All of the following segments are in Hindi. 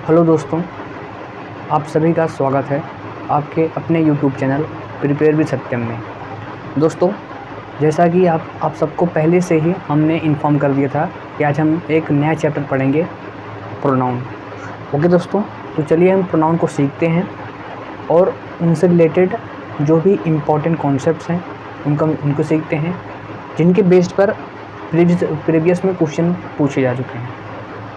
हेलो दोस्तों, आप सभी का स्वागत है आपके अपने YouTube चैनल प्रिपेयर विद सत्यम में। दोस्तों, जैसा कि आप सबको पहले से ही हमने इन्फॉर्म कर दिया था कि आज हम एक नया चैप्टर पढ़ेंगे, प्रोनाउन। ओके दोस्तों, तो चलिए हम प्रोनाउन को सीखते हैं और उनसे रिलेटेड जो भी इम्पोर्टेंट कॉन्सेप्ट्स हैं उनको सीखते हैं, जिनके बेस्ड पर प्रीवियस में क्वेश्चन पूछे जा चुके हैं।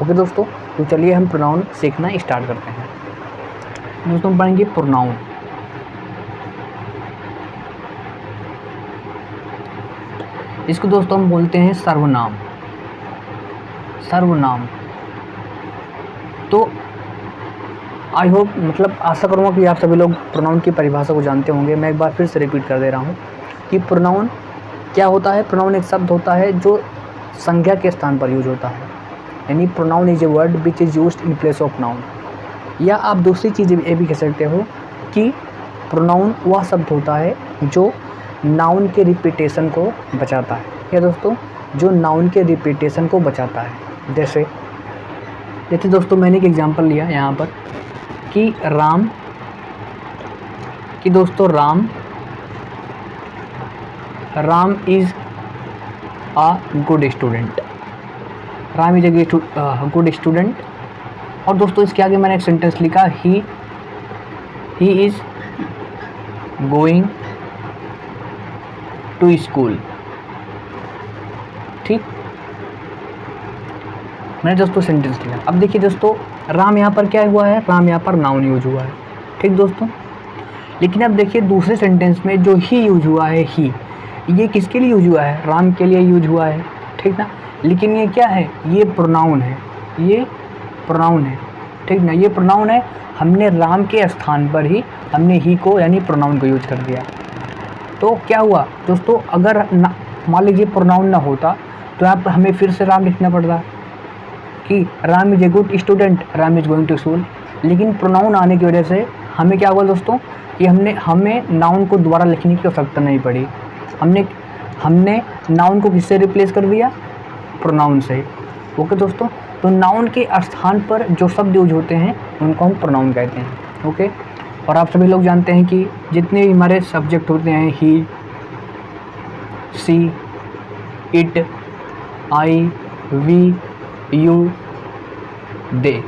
ओके दोस्तों, तो चलिए हम प्रोनाउन सीखना स्टार्ट करते हैं। दोस्तों, हम पढ़ेंगे प्रोनाउन। इसको दोस्तों हम बोलते हैं सर्वनाम। सर्वनाम तो आई होप आशा करूँगा कि आप सभी लोग प्रोनाउन की परिभाषा को जानते होंगे। मैं एक बार फिर से रिपीट कर दे रहा हूँ कि प्रोनाउन क्या होता है। प्रोनाउन एक शब्द होता है जो संज्ञा के स्थान पर यूज होता है, यानी pronoun is a word which is used in place of noun. या आप दूसरी चीज़ ये भी कह सकते हो कि प्रोनाउन वह शब्द होता है जो नाउन के रिपीटेशन को बचाता है। या दोस्तों, जो नाउन के रिपीटेशन को बचाता है। जैसे दोस्तों मैंने एक एग्जांपल लिया यहाँ पर कि Ram is a good student. Ram is a good student. और दोस्तों इसके आगे मैंने एक सेंटेंस लिखा, he is going to school. ठीक, मैंने दोस्तों सेंटेंस लिखा। अब देखिए दोस्तों, राम यहाँ पर क्या हुआ है, राम यहाँ पर नाउन यूज हुआ है। ठीक दोस्तों, लेकिन अब देखिए दूसरे सेंटेंस में जो ही यूज हुआ है, ही, ये किसके लिए यूज हुआ है, राम के लिए यूज हुआ है। ठीक ना, लेकिन ये क्या है, ये प्रोनाउन है, ये प्रोनाउन है। ठीक ना, ये प्रोनाउन है। हमने राम के स्थान पर ही हमने ही को यानी प्रोनाउन को यूज कर दिया। तो क्या हुआ दोस्तों, अगर मान लीजिए प्रोनाउन ना होता तो यहाँ पर हमें फिर से राम लिखना पड़ता कि Ram is a good student, Ram is going to school. लेकिन प्रोनाउन आने की वजह से हमें क्या हुआ दोस्तों कि हमें नाउन को दोबारा लिखने की आवश्यकता नहीं पड़ी। हमने नाउन को किससे रिप्लेस कर दिया, प्रोनाउन से। ओके दोस्तों, तो नाउन के स्थान पर जो शब्द यूज होते हैं उनको हम प्रोनाउन कहते हैं। ओके, और आप सभी लोग जानते हैं कि जितने भी हमारे सब्जेक्ट होते हैं, he, she, it, I, we, you, they,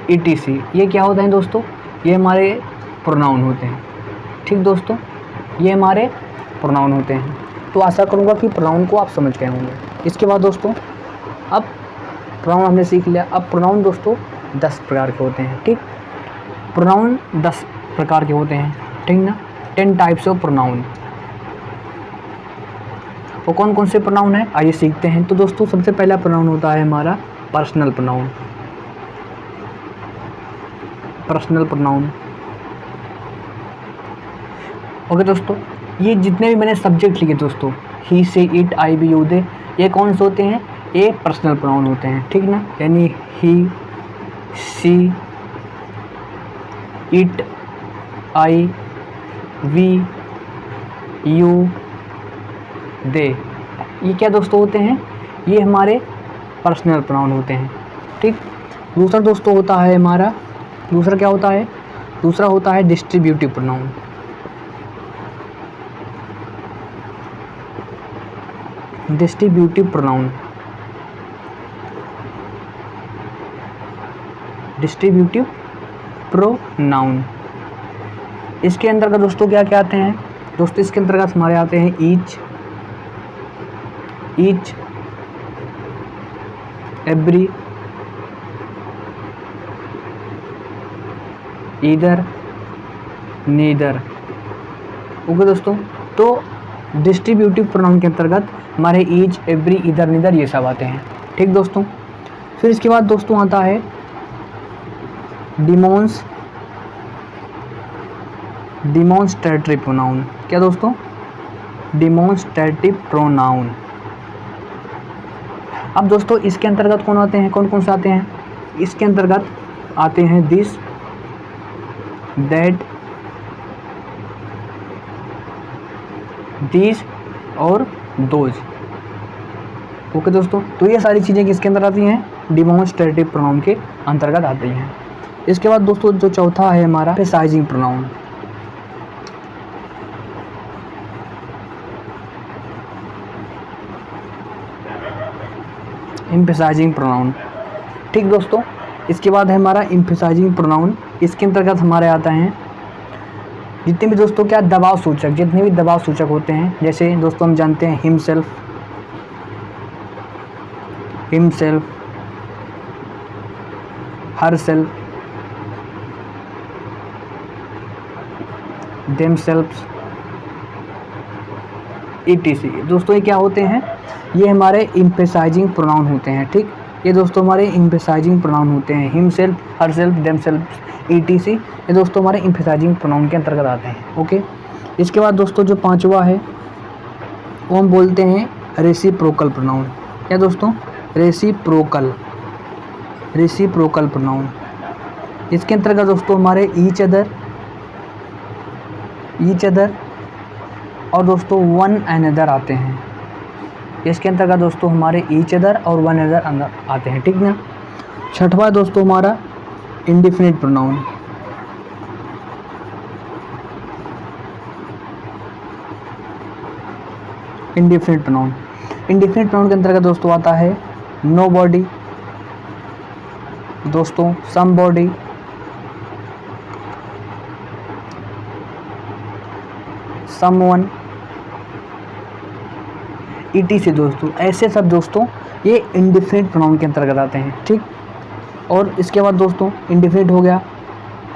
etc, ये क्या होते हैं दोस्तों, ये हमारे प्रोनाउन होते हैं। ठीक दोस्तों, ये हमारे प्रोनाउन होते हैं। तो आशा करूँगा कि प्रोनाउन को आप समझ गए होंगे। इसके बाद दोस्तों, अब प्रोनाउन हमने सीख लिया। अब प्रोनाउन दोस्तों 10 प्रकार के होते हैं। ठीक, प्रोनाउन 10 प्रकार के होते हैं। ठीक ना, 10 टाइप्स ऑफ प्रोनाउन। वो कौन कौन से प्रोनाउन है, आइए सीखते हैं। तो दोस्तों सबसे पहला प्रोनाउन होता है हमारा personal pronoun. Personal pronoun. Okay दोस्तों, ये जितने भी मैंने सब्जेक्ट लिखे दोस्तों, ही, से, इट, आई, वी, यू, दे, ये कौन से होते हैं, ये पर्सनल प्रोनाउन होते हैं। ठीक ना, यानी ही, she, it, I, we, you, दे, ये क्या दोस्तों होते हैं, ये हमारे पर्सनल प्रोनाउन होते हैं। ठीक, दूसरा दोस्तों होता है हमारा, दूसरा क्या होता है, दूसरा होता है distributive pronoun. Distributive pronoun. Distributive pronoun, इसके अंतर्गत दोस्तों क्या क्या आते हैं दोस्तों, इसके अंतर्गत हमारे आते हैं each, every, either, neither. Okay दोस्तों, तो डिस्ट्रीब्यूटिव प्रोनाउन के अंतर्गत हमारे ईच, एवरी, ईदर, नीदर ये सब आते हैं। ठीक दोस्तों, फिर इसके बाद दोस्तों आता है डिमॉन्स्ट्रेटिव प्रोनाउन। क्या दोस्तों, डिमॉन्स्ट्रेटिव प्रोनाउन। अब दोस्तों इसके अंतर्गत कौन आते हैं, कौन कौन से आते हैं, इसके अंतर्गत आते हैं दिस, दैट, दीज और दोज। ओके दोस्तों, तो ये सारी चीज़ें किसके अंदर आती हैं, डिमॉन्स्ट्रेटिव प्रोनाउन के अंतर्गत आती हैं। इसके बाद दोस्तों जो चौथा है हमारा एम्फेसाइजिंग प्रोनाउन। एम्फेसाइजिंग प्रोनाउन, ठीक दोस्तों। इसके बाद है हमारा एम्फेसाइजिंग प्रोनाउन। इसके अंतर्गत हमारे आता हैं जितने भी दोस्तों क्या दबाव सूचक, जितने भी दबाव सूचक होते हैं, जैसे दोस्तों हम जानते हैं himself, himself, herself, themselves, etc. दोस्तों ये क्या होते हैं, ये हमारे एम्फेसाइजिंग प्रोनाउन होते हैं, ठीक। ये दोस्तों हमारे एम्फेसाइजिंग प्रोनाउन होते हैं, हिमसेल्फ, हरसेल्फ, देमसेल्फ, ईटीसी। ये दोस्तों हमारे एम्फेसाइजिंग प्रोनाउन के अंतर्गत आते हैं, ओके। इसके बाद दोस्तों जो पांचवा है वो हम बोलते हैं रेसिप्रोकल प्रोनाउन। क्या दोस्तों, रेसिप्रोकल, रेसिप्रोकल प्रोनाउन। इसके अंतर्गत दोस्तों हमारे ईच अदर, ईच अदर और दोस्तों वन अनदर आते हैं। इसके अंतर्गत दोस्तों हमारे ईच अदर और वन अदर अंदर आते हैं, ठीक ना। छठवां दोस्तों हमारा indefinite pronoun. Indefinite pronoun, indefinite pronoun के अंतर्गत दोस्तों आता है नो बॉडी, दोस्तों सम बॉडी, समवन, ईटीसी। दोस्तों ऐसे सब दोस्तों ये इंडिफिनिट प्रोनाउन के अंतर्गत आते हैं, ठीक। और इसके बाद दोस्तों इंडिफिनिट हो गया।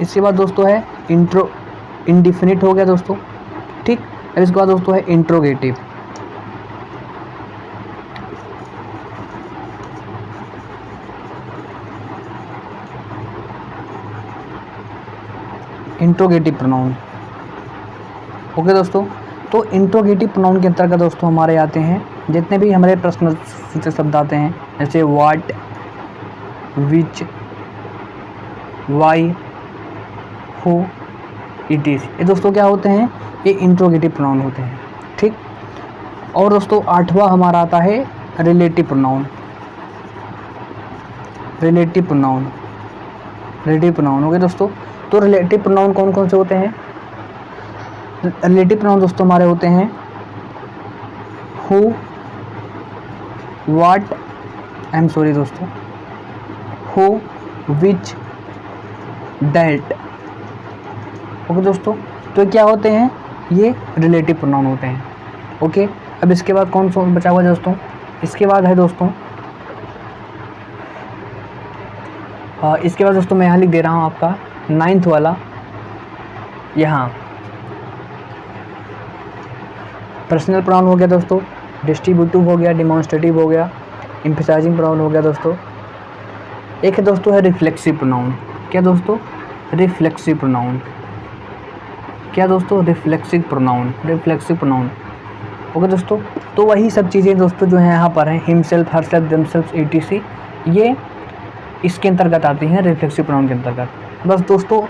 इसके बाद दोस्तों है इंडिफिनिट हो गया दोस्तों, ठीक। और इसके बाद दोस्तों है इंट्रोगेटिव। इंट्रोगेटिव प्रोनाउन, ओके दोस्तों। तो इंट्रोगेटिव प्रोनाउन के अंतर्गत दोस्तों हमारे आते हैं जितने भी हमारे प्रश्नसूचक शब्द आते हैं, जैसे what, which, why, who, it is. ये दोस्तों क्या होते हैं, ये इंट्रोगेटिव प्रोनाउन होते हैं, ठीक। और दोस्तों आठवां हमारा आता है relative pronoun. Relative pronoun, relative pronoun, okay दोस्तों। तो रिलेटिव प्रोनाउन कौन कौन से होते हैं, रिलेटिव प्रोनाउन दोस्तों हमारे होते हैं who, what, I am sorry दोस्तों, हु, विच, दैट, ओके दोस्तों। तो क्या होते हैं, ये रिलेटिव प्रोनाउन होते हैं, ओके। अब इसके बाद कौन सा बचा हुआ है दोस्तों, इसके बाद है दोस्तों इसके बाद दोस्तों मैं यहाँ लिख दे रहा हूँ आपका 9th वाला, यहाँ पर्सनल प्रोनाउन हो गया दोस्तों, डिस्ट्रीब्यूटिव हो गया, डिमॉन्स्ट्रेटिव हो गया, एम्फेसाइजिंग प्रोनाउन हो गया दोस्तों। एक है दोस्तों है रिफ्लेक्सिव प्रोनाउन। क्या दोस्तों, रिफ्लेक्सिव प्रोनाउन। क्या दोस्तों, reflexive pronoun, reflexive pronoun, okay दोस्तों। तो वही सब चीज़ें दोस्तों जो हैं यहाँ पर हैं, हिमसेल्फ, हरसेल्फ, देमसेल्फ, ईटीसी, ये इसके अंतर्गत आती हैं, रिफ्लेक्सिव प्रोनाउन के अंतर्गत। बस दोस्तों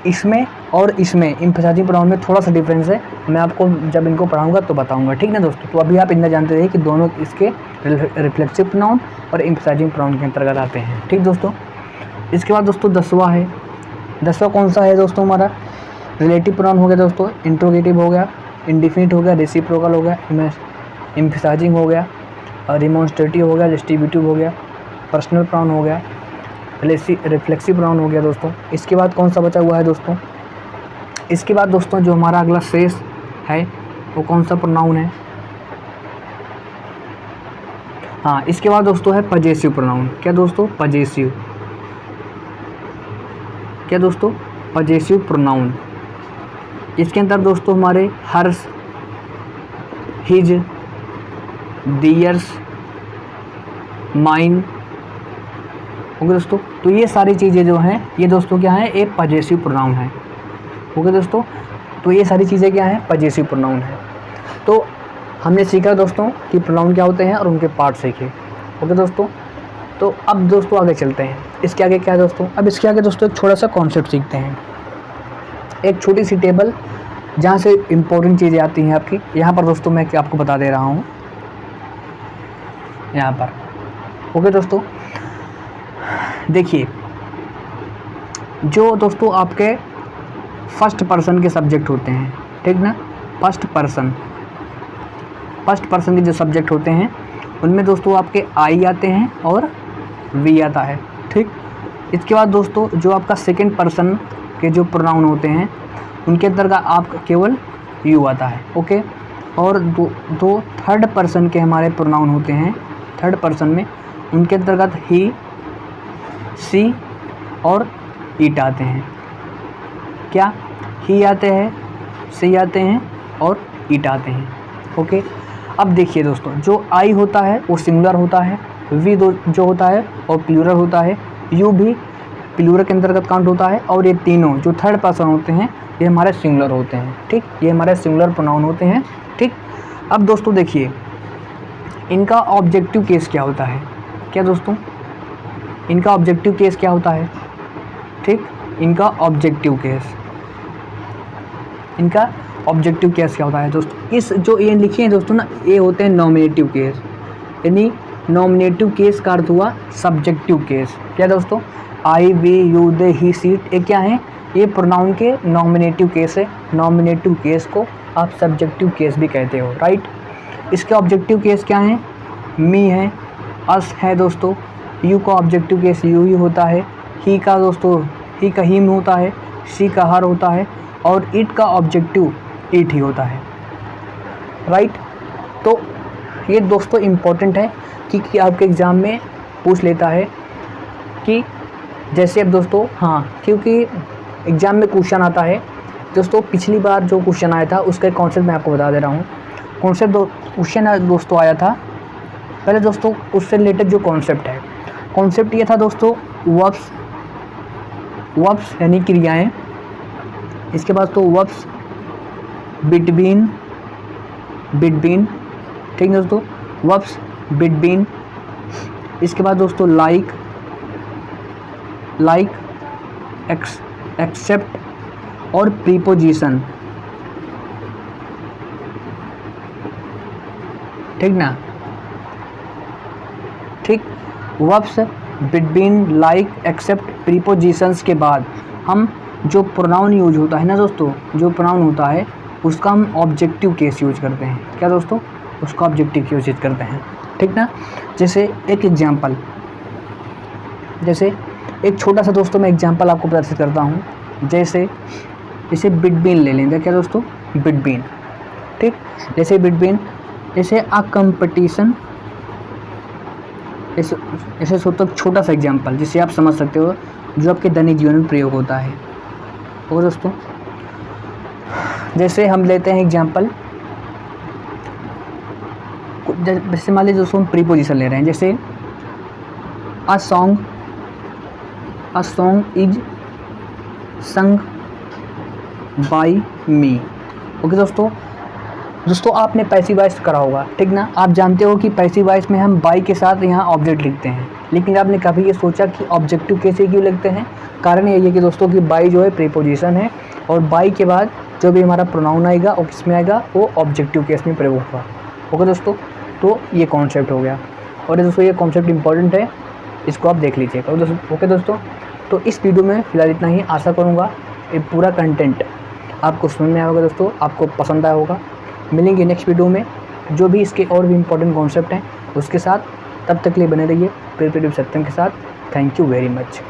इसमें और इसमें एम्फेसाइजिंग प्रोनाउन में थोड़ा सा डिफरेंस है, मैं आपको जब इनको पढ़ाऊंगा तो बताऊंगा, ठीक ना दोस्तों। तो अभी आप इतना जानते रहिए कि दोनों इसके रिफ्लेक्सिव प्रोनाउन और एम्फेसाइजिंग प्रोनाउन के अंतर्गत आते हैं, ठीक दोस्तों। इसके बाद दोस्तों 10वां है, 10वां कौन सा है दोस्तों, हमारा रिलेटिव प्रोनाउन हो गया दोस्तों, इंट्रोगेटिव हो गया, इंडिफिनिट हो गया, रेसिप्रोकल हो गया, एम्फेसाइजिंग हो गया, और डिमॉन्स्ट्रेटिव हो गया, डिस्ट्रीब्यूटिव हो गया, पर्सनल प्रोनाउन हो गया, रिफ्लेक्सिव प्रोनाउन हो गया दोस्तों। इसके बाद कौन सा बचा हुआ है दोस्तों, इसके बाद दोस्तों जो हमारा अगला शेष है वो कौन सा प्रोनाउन है, हाँ इसके बाद दोस्तों है पजेसिव प्रोनाउन। क्या दोस्तों, पजेसिव। क्या दोस्तों, पजेसिव प्रोनाउन। इसके अंदर दोस्तों हमारे hers, his, theirs, mine, okay दोस्तों। तो ये सारी चीज़ें जो हैं ये दोस्तों क्या है, एक पजेसिव प्रोनाउन है, ओके दोस्तों। तो ये सारी चीज़ें क्या हैं, पजेसिव प्रोनाउन है। तो हमने सीखा दोस्तों कि प्रोनाउन क्या होते हैं और उनके पार्ट सीखे, ओके दोस्तों। तो अब दोस्तों आगे चलते हैं, इसके आगे क्या है दोस्तों, अब इसके आगे दोस्तों एक छोटा सा कॉन्सेप्ट सीखते हैं, एक छोटी सी टेबल जहाँ से इम्पोर्टेंट चीज़ें आती हैं आपकी। यहाँ पर दोस्तों मैं आपको बता दे रहा हूँ, यहाँ पर, ओके दोस्तों। देखिए जो दोस्तों आपके फर्स्ट पर्सन के सब्जेक्ट होते हैं, ठीक ना, फर्स्ट पर्सन के जो सब्जेक्ट होते हैं उनमें दोस्तों आपके आई आते हैं और वी आता है, ठीक। इसके बाद दोस्तों जो आपका सेकंड पर्सन के जो प्रोनाउन होते हैं उनके अंतर्गत आपका केवल यू आता है, ओके। और दो थर्ड पर्सन के हमारे प्रोनाउन होते हैं, थर्ड पर्सन में उनके अंतर्गत ही, सी और इट आते हैं। क्या? ही आते हैं, सी आते हैं और इट आते हैं, ओके। अब देखिए दोस्तों जो आई होता है वो सिंगुलर होता है, वी जो होता है और प्लूरल होता है, यू भी प्लूरल के अंतर्गत काउंट होता है, और ये तीनों जो थर्ड पर्सन होते हैं ये हमारे सिंगुलर होते हैं, ठीक। ये हमारे सिंगुलर प्रोनाउन होते हैं, ठीक। अब दोस्तों देखिए इनका ऑब्जेक्टिव केस क्या होता है, क्या दोस्तों इनका ऑब्जेक्टिव केस क्या होता है, ठीक। इनका ऑब्जेक्टिव केस क्या होता है दोस्तों, इस जो ये लिखे हैं दोस्तों ना, ये होते हैं नॉमिनेटिव केस, यानी नॉमिनेटिव केस का अर्थ हुआ सब्जेक्टिव केस। क्या दोस्तों, I, we, you, they, he, she, ये क्या है, ये प्रोनाउन के नॉमिनेटिव केस है। नॉमिनेटिव केस को आप सब्जेक्टिव केस भी कहते हो, राइट। इसके ऑब्जेक्टिव केस क्या हैं, मी है, अस है दोस्तों, यू का ऑब्जेक्टिव केस यू ही होता है, ही का दोस्तों ही का हिम होता है, सी का हर होता है, और इट का ऑब्जेक्टिव इट ही होता है, राइट। तो ये दोस्तों इम्पोर्टेंट है कि आपके एग्ज़ाम में पूछ लेता है कि जैसे अब दोस्तों, हाँ, क्योंकि एग्ज़ाम में क्वेश्चन आता है दोस्तों, पिछली बार जो क्वेश्चन आया था उसका कॉन्सेप्ट मैं आपको बता दे रहा हूँ। क्वेश्चन दोस्तों आया था, पहले दोस्तों उससे रिलेटेड जो कॉन्सेप्ट ये था दोस्तों, वर्ब्स यानी क्रियाएं, इसके बाद तो वर्ब्स बिटवीन, ठीक है दोस्तों, वर्ब्स बिटवीन, इसके बाद दोस्तों लाइक, एक्सेप्ट और प्रीपोजिशन, ठीक ना, ठीक। Verbs between, like, except, prepositions के बाद हम जो प्रोनाउन यूज होता है ना दोस्तों, जो प्रोनाउन होता है उसका हम ऑब्जेक्टिव केस यूज करते हैं। क्या दोस्तों, उसका ऑब्जेक्टिव केस यूज करते हैं, ठीक ना। जैसे एक एग्जांपल, जैसे एक छोटा सा दोस्तों मैं एग्जांपल आपको प्रदर्शित करता हूँ। जैसे बिटवीन ले लेंगे, क्या दोस्तों, बिटवीन, ठीक। जैसे बिटवीन, जैसे अ कंपटीशन, ऐसे सोचो छोटा सा एग्जांपल जिससे आप समझ सकते हो, जो आपके दैनिक जीवन में प्रयोग होता है। और दोस्तों जैसे हम लेते हैं एग्जांपल, जैसे मान लीजिए दोस्तों हम प्रीपोजिशन ले रहे हैं, जैसे a song is sung by me, okay दोस्तों आपने पैसिव वॉइस करा होगा, ठीक ना। आप जानते हो कि पैसिव वॉइस में हम बाई के साथ यहाँ ऑब्जेक्ट लिखते हैं, लेकिन आपने कभी ये सोचा कि ऑब्जेक्टिव कैसे क्यों लिखते हैं? कारण यही है कि दोस्तों कि बाई जो है प्रीपोजिशन है, और बाई के बाद जो भी हमारा प्रोनाउन आएगा वो किस में आएगा, वो ऑब्जेक्टिव केस में प्रयोग होगा, ओके दोस्तों। तो ये कॉन्सेप्ट हो गया, और दोस्तों ये कॉन्सेप्ट इंपॉर्टेंट है, इसको आप देख लीजिएगा ओके दोस्तों। तो इस वीडियो में फिलहाल इतना ही, आशा करूँगा ये पूरा कंटेंट आपको समझ में आया होगा दोस्तों, आपको पसंद आया होगा। मिलेंगे नेक्स्ट वीडियो में जो भी इसके और भी इम्पोर्टेंट कॉन्सेप्ट हैं उसके साथ, तब तक के लिए बने रहिए प्रिपरेटिव सत्यम के साथ। Thank you very much.